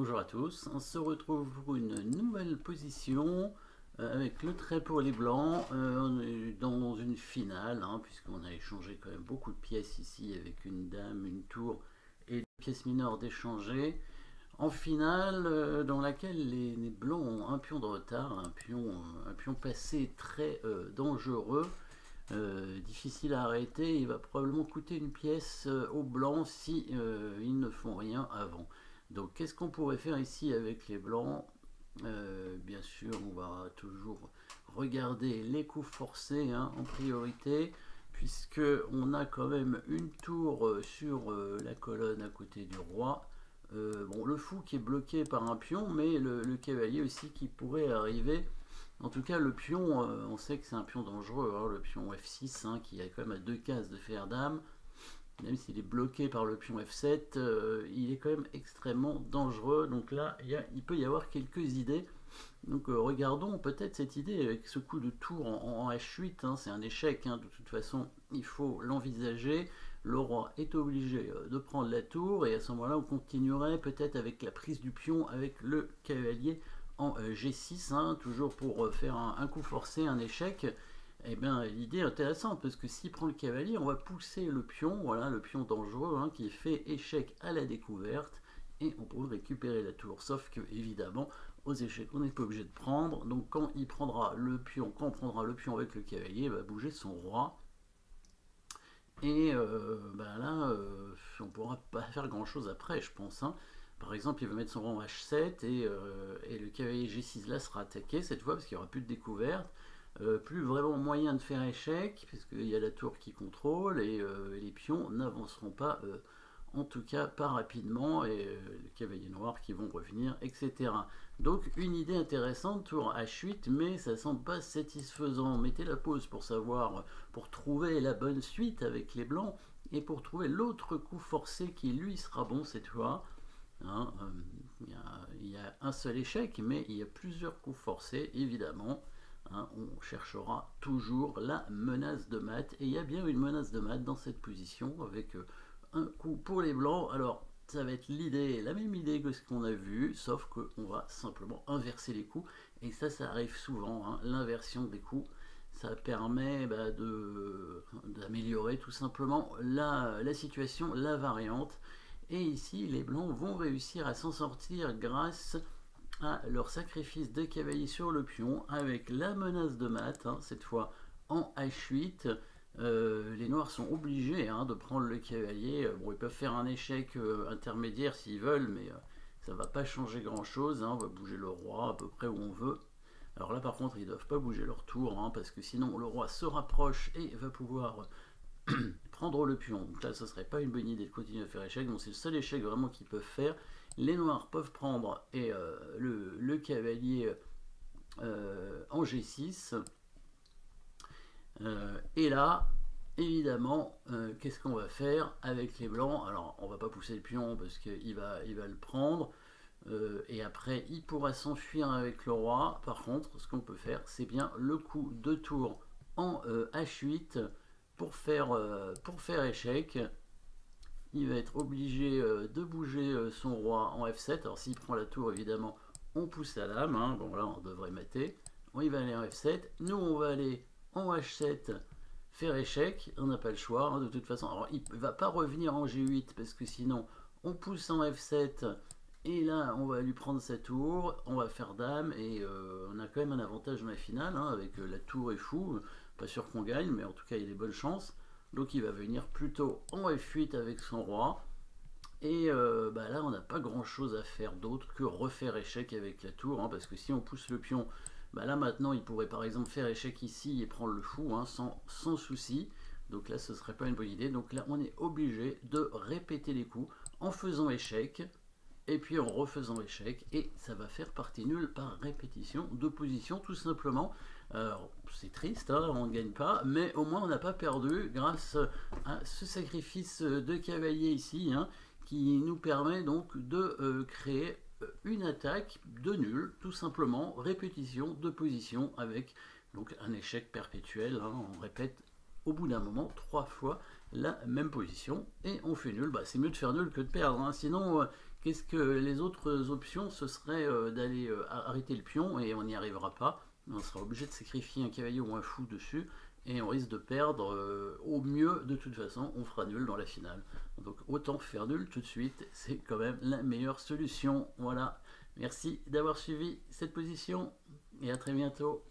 Bonjour à tous, on se retrouve pour une nouvelle position avec le trait pour les blancs. On est dans une finale, puisqu'on a échangé quand même beaucoup de pièces ici avec une dame, une tour et des pièces mineures d'échanger. En finale, dans laquelle les blancs ont un pion de retard, un pion passé très dangereux, difficile à arrêter. Il va probablement coûter une pièce aux blancs si ils ne font rien avant. Donc qu'est-ce qu'on pourrait faire ici avec les blancs? Bien sûr, on va toujours regarder les coups forcés en priorité, puisque on a quand même une tour sur la colonne à côté du roi. Bon, le fou qui est bloqué par un pion, mais le cavalier aussi qui pourrait arriver. En tout cas, le pion, on sait que c'est un pion dangereux, le pion F6, qui a quand même à 2 cases de fer dame. Même s'il est bloqué par le pion F7, il est quand même extrêmement dangereux. Donc là, il peut y avoir quelques idées. Donc regardons peut-être cette idée avec ce coup de tour en H8. C'est un échec, de toute façon, il faut l'envisager. Le roi est obligé de prendre la tour, et à ce moment-là, on continuerait peut-être avec la prise du pion avec le cavalier en G6, toujours pour faire un coup forcé, un échec. Eh bien, l'idée est intéressante, parce que s'il prend le cavalier, on va pousser le pion, voilà, le pion dangereux, qui fait échec à la découverte, et on pourrait récupérer la tour. Sauf que, évidemment, aux échecs, on n'est pas obligé de prendre. Donc, quand on prendra le pion avec le cavalier, il va bouger son roi. Et là, on ne pourra pas faire grand-chose après, je pense. Par exemple, il va mettre son roi en H7, et le cavalier G6 là sera attaqué cette fois, parce qu'il n'y aura plus de découverte. Plus vraiment moyen de faire échec, puisqu'il y a la tour qui contrôle, et les pions n'avanceront pas, en tout cas pas rapidement, et les cavaliers noirs qui vont revenir, etc. Donc une idée intéressante, tour H8, mais ça semble pas satisfaisant. Mettez la pause pour savoir, pour trouver la bonne suite avec les blancs, et pour trouver l'autre coup forcé qui lui sera bon cette fois. Il y a un seul échec, mais il y a plusieurs coups forcés, évidemment. On cherchera toujours la menace de mat, et il y a bien une menace de mat dans cette position avec un coup pour les blancs. Alors ça va être la même idée que ce qu'on a vu, sauf qu'on va simplement inverser les coups, et ça arrive souvent, l'inversion des coups. Ça permet d'améliorer tout simplement la situation, la variante, et ici les blancs vont réussir à s'en sortir grâce à leur sacrifice de cavalier sur le pion, avec la menace de mat, cette fois en H8. Les noirs sont obligés de prendre le cavalier. Bon, ils peuvent faire un échec intermédiaire s'ils veulent, mais ça ne va pas changer grand chose. On va bouger le roi à peu près où on veut. Alors là, par contre, ils ne doivent pas bouger leur tour, parce que sinon le roi se rapproche et va pouvoir prendre le pion. Donc là, ce serait pas une bonne idée de continuer à faire échec. Donc c'est le seul échec vraiment qu'ils peuvent faire. Les noirs peuvent prendre le cavalier en G6. Et là, évidemment, qu'est-ce qu'on va faire avec les blancs? Alors, on va pas pousser le pion parce qu'il va le prendre. Et après, il pourra s'enfuir avec le roi. Par contre, ce qu'on peut faire, c'est bien le coup de tour en H8 pour faire échec. Il va être obligé de bouger son roi en F7. Alors s'il prend la tour, évidemment, on pousse la lame. Bon là, on devrait mater. Il va aller en F7. Nous, on va aller en H7 faire échec. On n'a pas le choix, de toute façon. Alors il ne va pas revenir en G8, parce que sinon, on pousse en F7. Et là, on va lui prendre sa tour. On va faire dame. Et on a quand même un avantage dans la finale, avec la tour et fou. Pas sûr qu'on gagne, mais en tout cas, il y a des bonnes chances. Donc il va venir plutôt en F8 avec son roi. Et là, on n'a pas grand chose à faire d'autre que refaire échec avec la tour, parce que si on pousse le pion, là maintenant il pourrait par exemple faire échec ici et prendre le fou, sans souci. Donc là, ce serait pas une bonne idée. Donc là, on est obligé de répéter les coups en faisant échec, et puis en refaisant échec, et ça va faire partie nulle par répétition de position, tout simplement. C'est triste, on ne gagne pas, mais au moins on n'a pas perdu grâce à ce sacrifice de cavalier ici, qui nous permet donc de créer une attaque de nul, tout simplement, répétition de position avec donc un échec perpétuel. On répète au bout d'un moment 3 fois la même position et on fait nul. C'est mieux de faire nul que de perdre, sinon Qu'est-ce que les autres options, ce serait d'aller arrêter le pion et on n'y arrivera pas. On sera obligé de sacrifier un cavalier ou un fou dessus et on risque de perdre. Au mieux, de toute façon, on fera nul dans la finale. Donc autant faire nul tout de suite, c'est quand même la meilleure solution. Voilà. Merci d'avoir suivi cette position et à très bientôt.